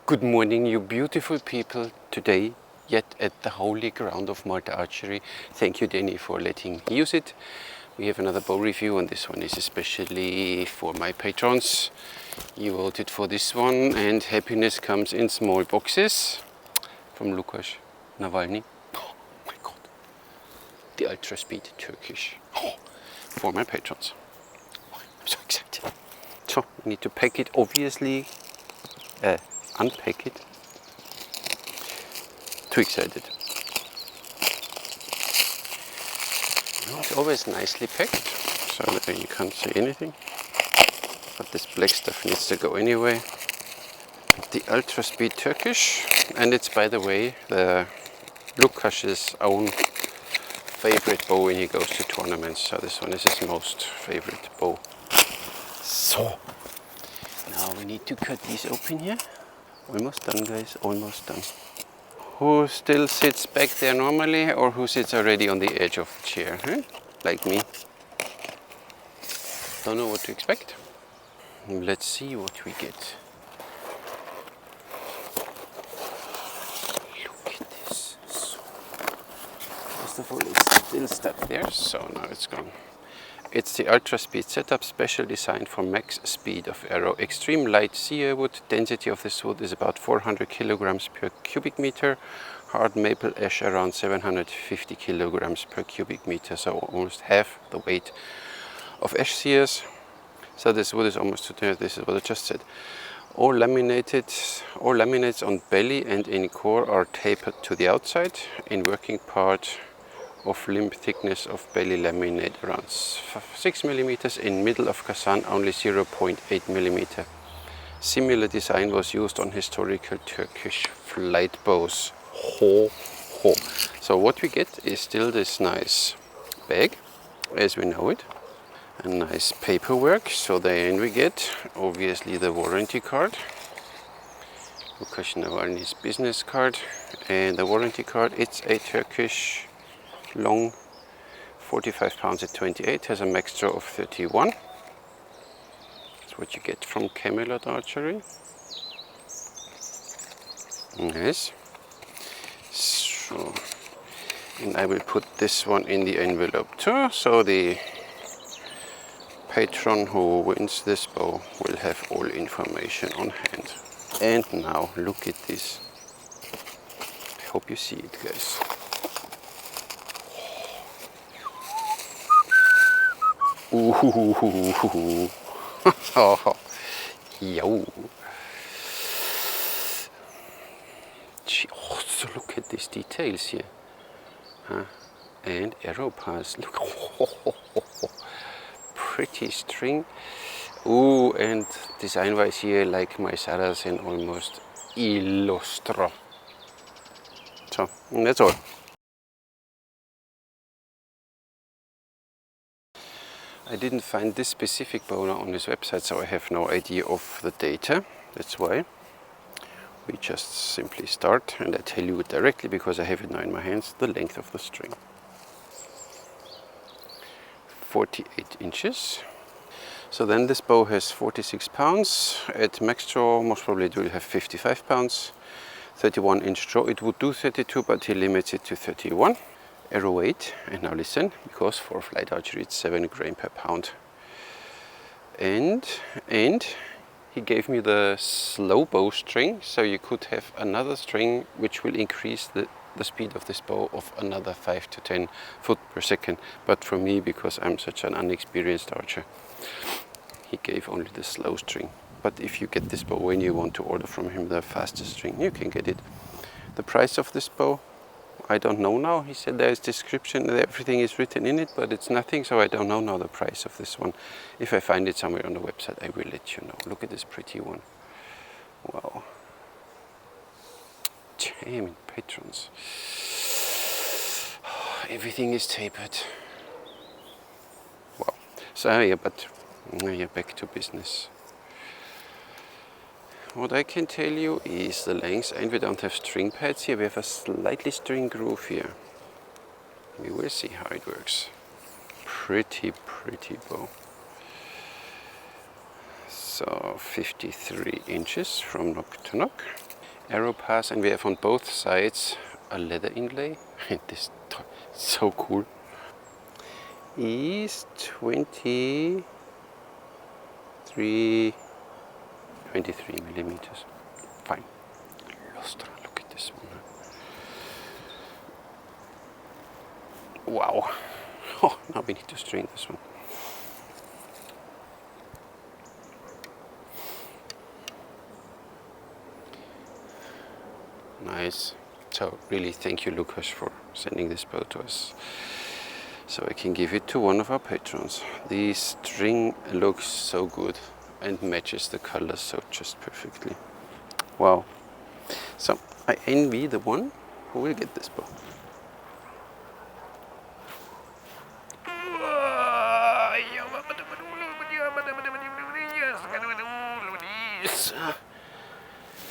Good morning, you beautiful people. Today, yet at the holy ground of Malta Archery. Thank you, Danny, for letting me use it. We have another bow review, and this one is especially for my patrons. You voted for this one, and happiness comes in small boxes from Lukasz Nawalny. Oh my god. The Ultraspeed Turkish. Oh, for my patrons. Oh, I'm so excited. So, we need to pack it, obviously. Unpack it. Too excited. No, it's always nicely packed, so that you can't see anything. But this black stuff needs to go anyway. The Ultraspeed Turkish, and it's, by the way, the Lukasz's own favorite bow when he goes to tournaments. So this one is his most favorite bow. So now we need to cut these open here. Almost done, guys, almost done. Who still sits back there normally, or who sits already on the edge of the chair, huh? Like me? Don't know what to expect. Let's see what we get. Look at this. So, first of all, it's still stuck there, so now it's gone. It's the Ultraspeed setup, special designed for max speed of arrow. Extreme light cedar wood. Density of this wood is about 400 kilograms per cubic meter. Hard maple ash around 750 kilograms per cubic meter, so almost half the weight of ash shears. So this wood is almost there. This is what I just said. All laminates on belly and in core are tapered to the outside. In working part of limb thickness of belly laminate around 6 mm, in middle of Kazan only 0.8 mm. Similar design was used on historical Turkish flight bows. Ho, ho. So what we get is still this nice bag, as we know it, and nice paperwork. So then we get obviously the warranty card, Lukasz Nawalny's business card, and the warranty card. It's a Turkish long, 45 pounds at 28, has a max draw of 31. That's what you get from Camelot Archery. Yes. So, and I will put this one in the envelope too, so the patron who wins this bow will have all information on hand. And now look at this. I hope you see it, guys. Ooh, oh, yo. Oh, so look at these details here. And arrow pass. Look, pretty string. Ooh, and design-wise here, like my Saracen, almost illustro. So, that's all. I didn't find this specific bow on his website, so I have no idea of the data. That's why we just simply start, and I tell you directly, because I have it now in my hands, the length of the string. 48 inches. So then this bow has 46 pounds. At max draw, most probably it will have 55 pounds. 31 inch draw. It would do 32, but he limits it to 31. Arrow weight, and now listen, because for flight archery it's 7 grams per pound. And he gave me the slow bow string, so you could have another string which will increase the speed of this bow of another 5 to 10 foot per second. But for me, because I'm such an unexperienced archer, he gave only the slow string. But if you get this bow when you want to order from him the fastest string, you can get it. The price of this bow, I don't know now. He said there's description, everything is written in it, but it's nothing, so I don't know now the price of this one. If I find it somewhere on the website, I will let you know. Look at this pretty one. Wow. Damn, patrons. Everything is tapered. Wow. So yeah, but yeah, back to business. What I can tell you is the length, and we don't have string pads here, we have a slightly string groove here. We will see how it works. Pretty bow. So 53 inches from nock to nock. Arrow pass, and we have on both sides a leather inlay. This is so cool. Is 23 millimeters. Fine. Lustra, look at this one. Wow. Oh, now we need to string this one. Nice. So really thank you, Lukasz, for sending this bow to us, so I can give it to one of our patrons. The string looks so good and matches the colors so just perfectly. Wow. So I envy the one who will get this bow.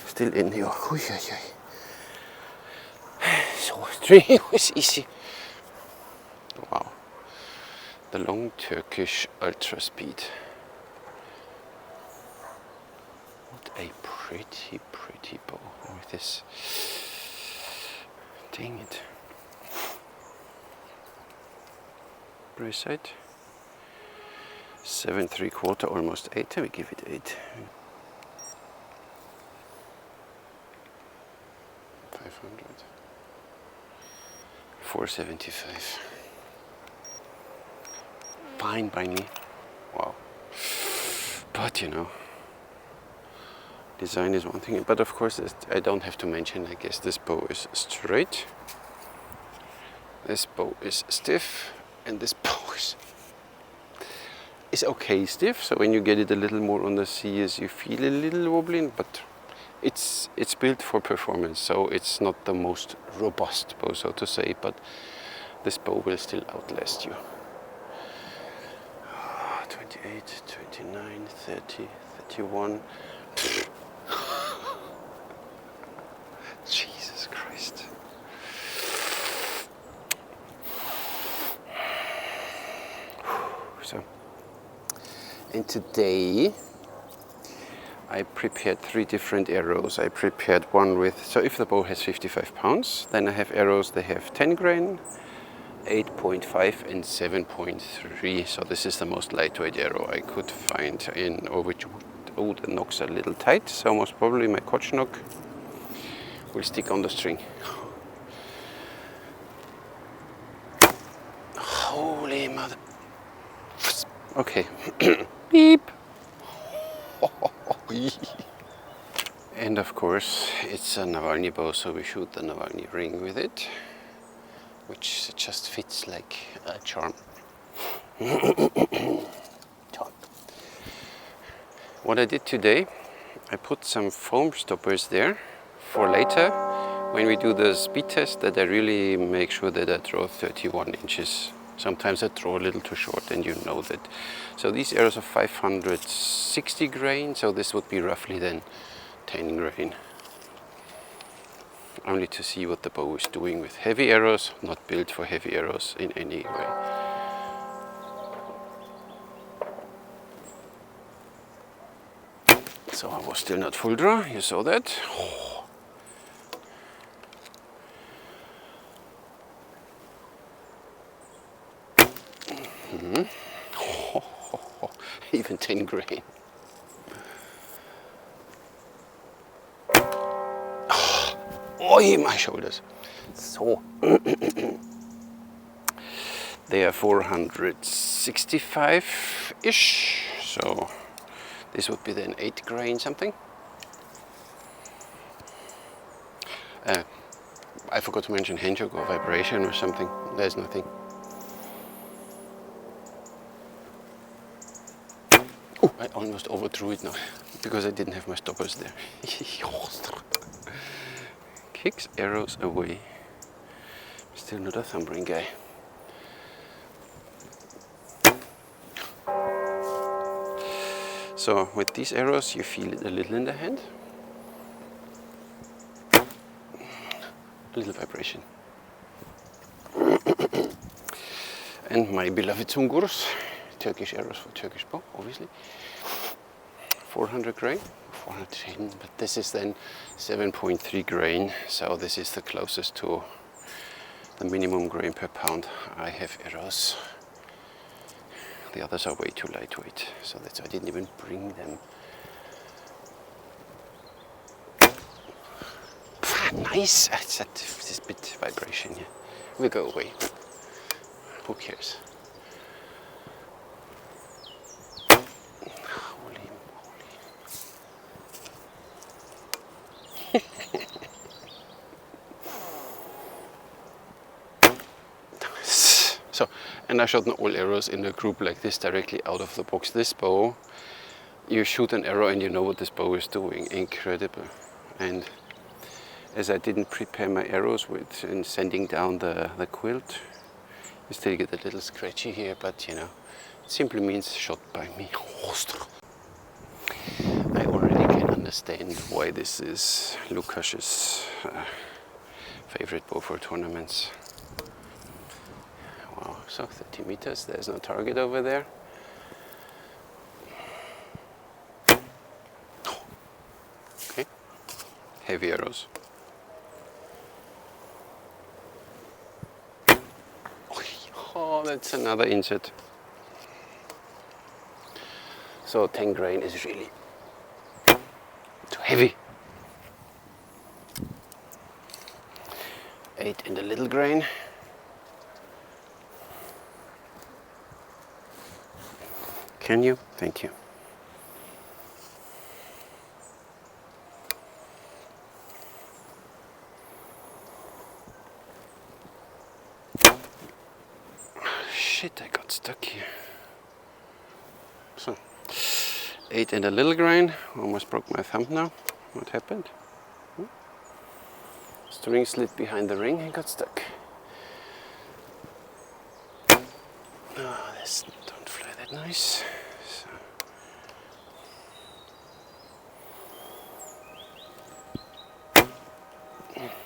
Still in here. So string was easy. Wow. The long Turkish Ultraspeed. What a pretty bow with this. Dang it. Brace side. 7 3/4, almost 8. We give it 8. 500. 475. Fine by me. Wow. But you know, design is one thing, but of course I don't have to mention, I guess this bow is straight, this bow is stiff, and this bow is okay stiff, so when you get it a little more on the seas you feel a little wobbling, but it's built for performance, so it's not the most robust bow, so to say, but this bow will still outlast you. 28, 29, 30, 31. Jesus Christ. So, and today I prepared 3 different arrows. I prepared one with, so if the bow has 55 pounds, then I have arrows, they have 10 grain, 8.5 and 7.3. So this is the most lightweight arrow I could find in, or which would, oh, the knocks are a little tight, so most probably my Koch knock will stick on the string. Holy mother. Okay. Beep. And of course it's a Nawalny bow, so we shoot the Nawalny ring with it, which just fits like a charm. What I did today, I put some foam stoppers there for later when we do the speed test, that I really make sure that I draw 31 inches. Sometimes I draw a little too short, and you know that. So these arrows are 560 grain, so this would be roughly then 10 grain. Only to see what the bow is doing with heavy arrows, not built for heavy arrows in any way. So I was still not full draw, you saw that. Even 10 grain. Oh, my shoulders. So they are 465-ish. So this would be then 8 grain something. I forgot to mention handshake or vibration or something. There's nothing. Oh, I almost overthrew it now because I didn't have my stoppers there. Kicks arrows away. Still not a thumb ring guy. So with these arrows you feel it a little in the hand. A little vibration. And my beloved Zungurs, Turkish arrows for Turkish bow, obviously. 400 grain, 410, but this is then 7.3 grain, so this is the closest to the minimum grain per pound I have arrows. The others are way too lightweight, so that's why I didn't even bring them. Nice! It's that this bit vibration here. Will go away. Who cares? Holy moly. So, and I shot all arrows in a group like this directly out of the box. This bow, you shoot an arrow and you know what this bow is doing. Incredible. And as I didn't prepare my arrows with and sending down the quilt, you still get a little scratchy here, but you know, it simply means shot by me. I already can understand why this is Lukasz's favorite bow for tournaments. Wow, so 30 meters, there's no target over there. Okay, heavy arrows. Oh, that's another insert. So 10 grain is really too heavy. 8 in the little grain. Can you? Thank you. Shit, I got stuck here. So, 8 in the little grain. Almost broke my thumb now. What happened? String slid behind the ring and got stuck. Oh, this don't fly that nice.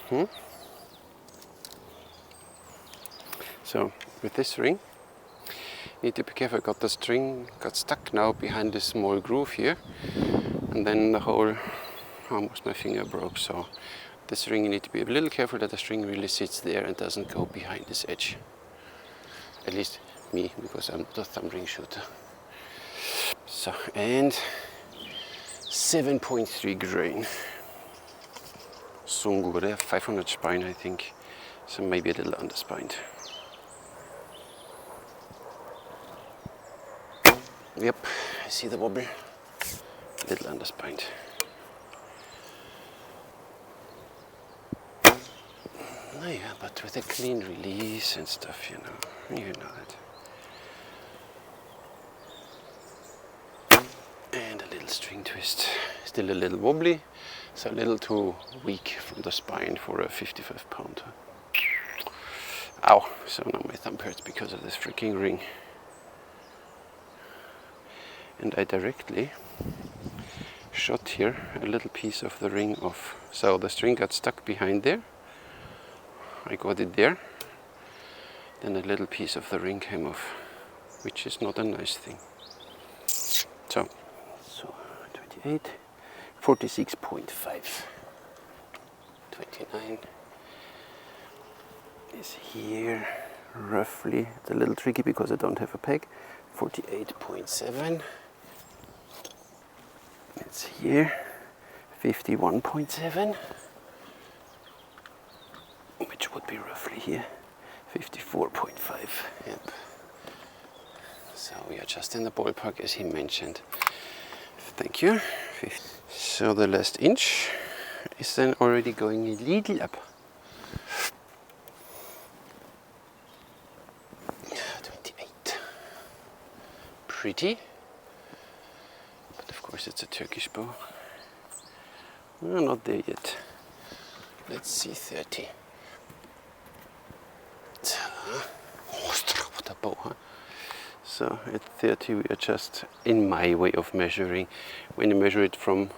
So. So with this ring, need to be careful. I got the string got stuck now behind this small groove here, and then the whole, almost my finger broke. So this ring, you need to be a little careful that the string really sits there and doesn't go behind this edge. At least me, because I'm not a thumb ring shooter. So, and 7.3 grain. Sungure, 500 spine I think, so maybe a little underspined. Yep, I see the wobble. Little underspined. Oh yeah, but with a clean release and stuff, you know that. And a little string twist. Still a little wobbly, so a little too weak from the spine for a 55 pounder. Ow, so now my thumb hurts because of this freaking ring. And I directly shot here a little piece of the ring off. So the string got stuck behind there. I got it there. Then a little piece of the ring came off, which is not a nice thing. So 28, 46.5. 29 is here, roughly. It's a little tricky because I don't have a peg. 48.7. It's here, 51.7, which would be roughly here, 54.5. Yep. So we are just in the ballpark as he mentioned. Thank you. So the last inch is then already going a little up. pretty. But of course it's a Turkish bow. No, not there yet. Let's see, 30. What a bow, huh? So at 30 we are just, in my way of measuring, when you measure it from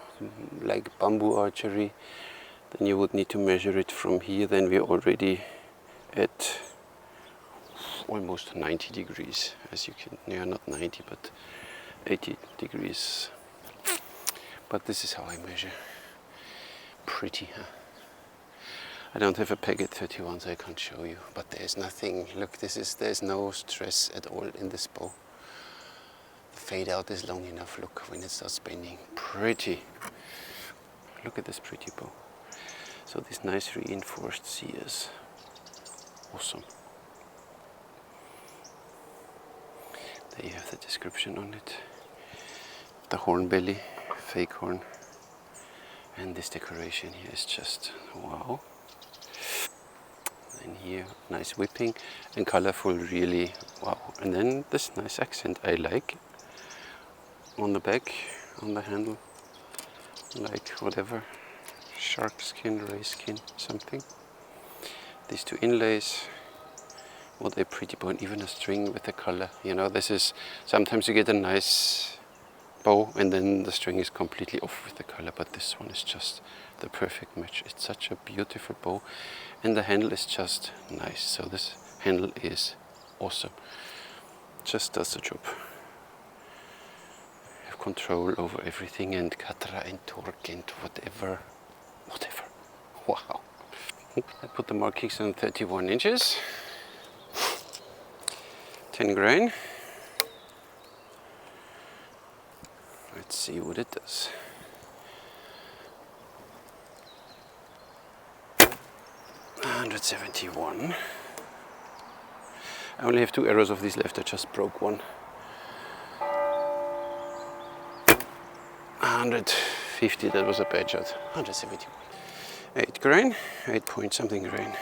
like bamboo archery, then you would need to measure it from here. Then we're already at almost 90 degrees, as you can, yeah, not 90 but 80 degrees. But this is how I measure. Pretty, huh? I don't have a peg at 31, so I can't show you, but there's nothing, look, there's no stress at all in this bow. The fade out is long enough, look, when it starts spinning. Pretty. Look at this pretty bow. So this nice reinforced CS. Awesome. There you have the description on it. The horn belly, fake horn. And this decoration here is just wow. And here, nice whipping and colorful, really wow. And then this nice accent I like on the back, on the handle, like whatever, shark skin, ray skin, something. These two inlays, what a pretty bow, and even a string with the color. You know, this is, sometimes you get a nice bow and then the string is completely off with the color, but this one is just the perfect match. It's such a beautiful bow and the handle is just nice. So this handle is awesome, just does the job. Have control over everything, and katra and torque and whatever. Wow. I put the markings on 31 inches, 10 grain. Let's see what it does. $171. I only have 2 arrows of these left, I just broke one. 150, that was a bad shot. 171. 8 grain, 8 point something grain.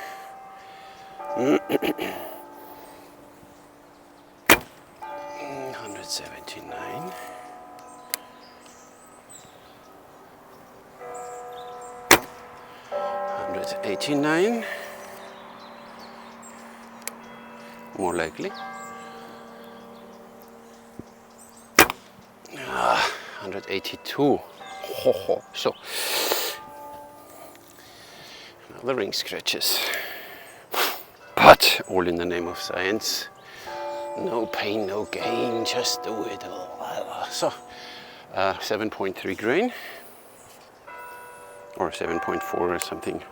179. 189. More likely. 182. So now the ring scratches, but all in the name of science. No pain, no gain, just do it all. So 7.3 grain, or 7.4 or something.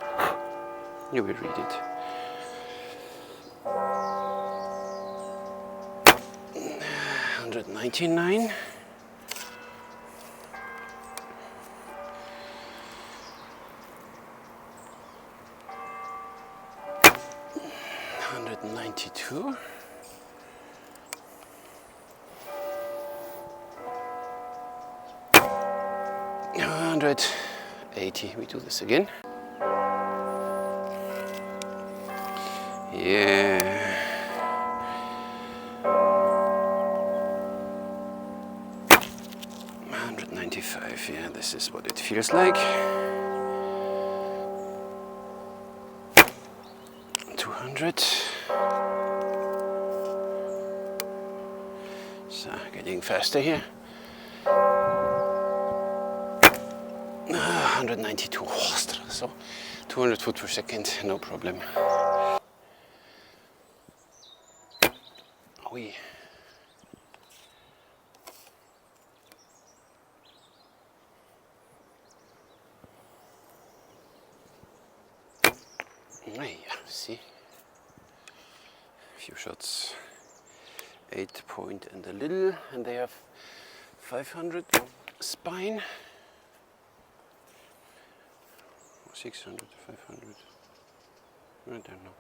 You will read it. 199. 192. 180. We do this again. Yeah. 195. Yeah, this is what it feels like. 200. So getting faster here. 192. So 200 foot per second, no problem. Oui. Yeah, see, few shots, 8 point and a little, and they have 500 spine, 600, 500, I don't know.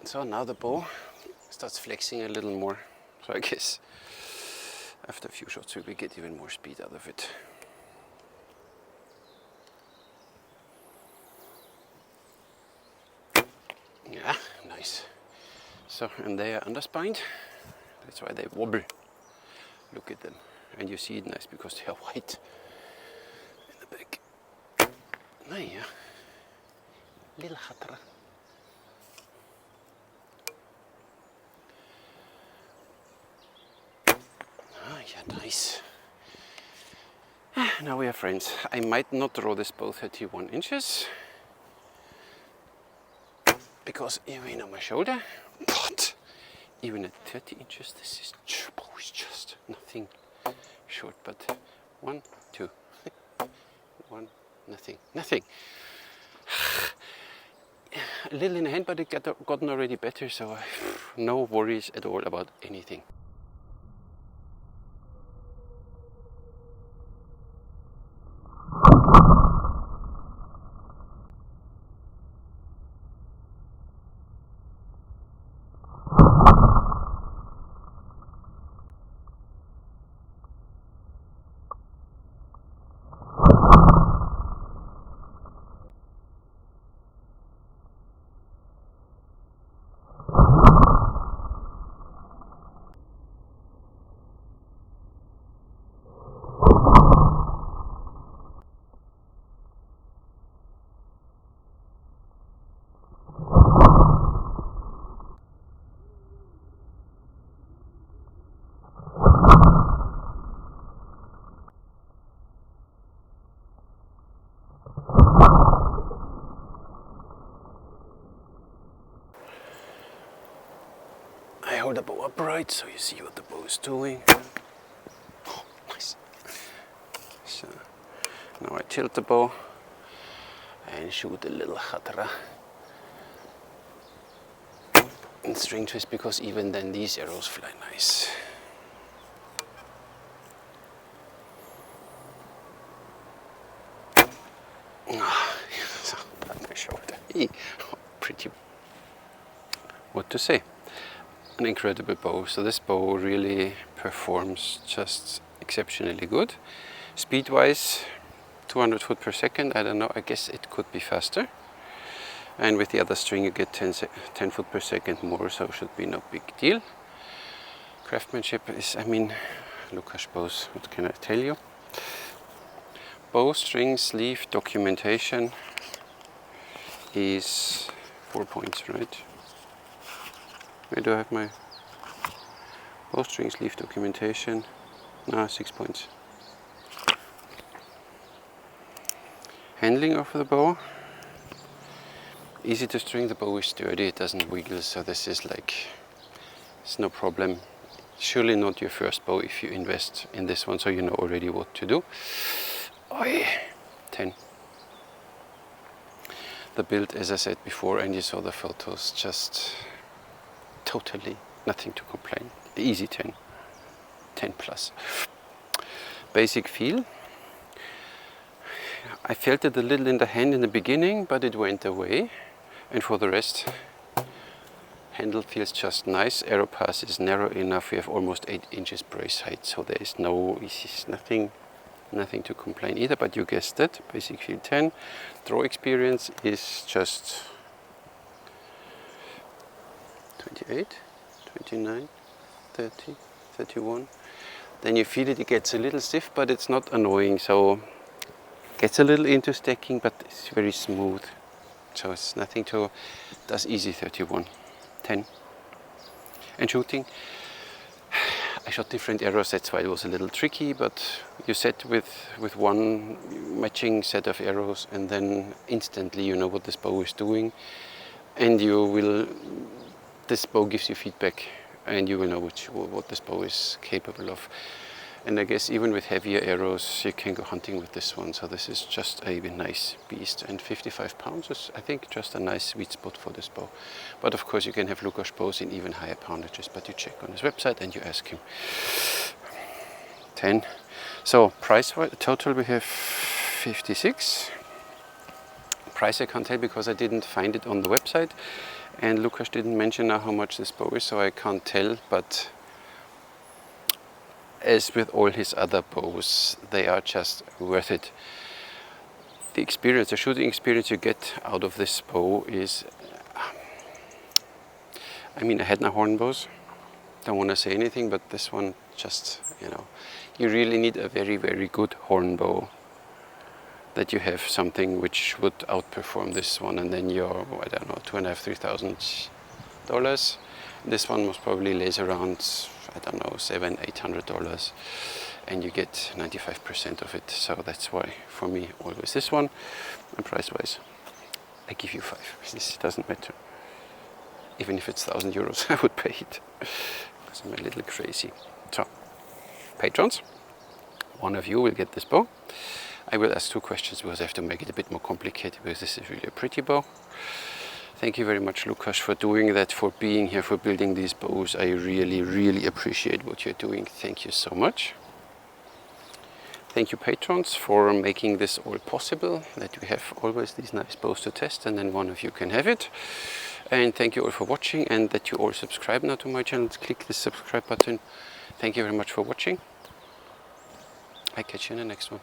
So now the bow starts flexing a little more, so I guess after a few shots we will get even more speed out of it. Yeah, nice. So, and they are underspined. That's why they wobble. Look at them. And you see it nice because they are white in the back. Nou ja, little hatra. Ah, yeah, nice. Now we are friends. I might not draw this bow 31 inches because even on my shoulder, but even at 30 inches, this bow is just nothing short. But 1, 2, 1, nothing, nothing. A little in the hand, but it gotten already better, so no worries at all about anything. I hold the bow upright so you see what the bow is doing. Oh, nice. So now I tilt the bow and shoot a little hatra and string twist, because even then these arrows fly nice. My shoulder. Pretty. What to say? An incredible bow. So this bow really performs just exceptionally good. Speed wise, 200 foot per second. I don't know, I guess it could be faster. And with the other string you get 10 foot per second more, so it should be no big deal. Craftsmanship is, I mean, Lukasz bows, what can I tell you? Bow, string, sleeve, documentation is 4 points, right? Where do I have my bow, string, sleeve, documentation? No, 6 points. Handling of the bow. Easy to string, the bow is sturdy, it doesn't wiggle, so this is like, it's no problem. Surely not your first bow if you invest in this one, so you know already what to do. Oi, 10. The build, as I said before, and you saw the photos, just totally nothing to complain. Easy 10, 10 plus. Basic feel. I felt it a little in the hand in the beginning, but it went away. And for the rest, handle feels just nice. Arrow pass is narrow enough. We have almost 8 inches brace height, so there is nothing to complain either. But you guessed it. Basic feel 10. Draw experience is just 28, 29, 30, 31. Then you feel it. It gets a little stiff, but it's not annoying. So gets a little into stacking, but it's very smooth. So it's nothing to, does easy 31, 10. And shooting, I shot different arrows, that's why it was a little tricky, but you set with one matching set of arrows and then instantly you know what this bow is doing, and you will, this bow gives you feedback and you will know what this bow is capable of. And I guess even with heavier arrows, you can go hunting with this one. So this is just a nice beast. And 55 pounds is, I think, just a nice sweet spot for this bow. But of course, you can have Lukasz bows in even higher poundages. But you check on his website and you ask him. 10. So price total we have 56. Price I can't tell because I didn't find it on the website. And Lukasz didn't mention now how much this bow is, so I can't tell. But as with all his other bows, they are just worth it. The experience, the shooting experience you get out of this bow is, I mean, I had no horn bows, don't want to say anything, but this one just, you know, you really need a very, very good horn bow, that you have something which would outperform this one, and then you're, I don't know, $2,500-3,000. This one most probably lays around, I don't know, $700-800, and you get 95% of it. So that's why for me always this one, and price wise I give you 5. This doesn't matter. Even if it's 1,000 euros, I would pay it, because I'm a little crazy. So, patrons, one of you will get this bow. I will ask 2 questions because I have to make it a bit more complicated, because this is really a pretty bow. Thank you very much, Lukasz, for doing that, for being here, for building these bows. I really, really appreciate what you're doing. Thank you so much. Thank you, patrons, for making this all possible, that we have always these nice bows to test, and then one of you can have it. And thank you all for watching, and that you all subscribe now to my channel. Click the subscribe button. Thank you very much for watching. I catch you in the next one.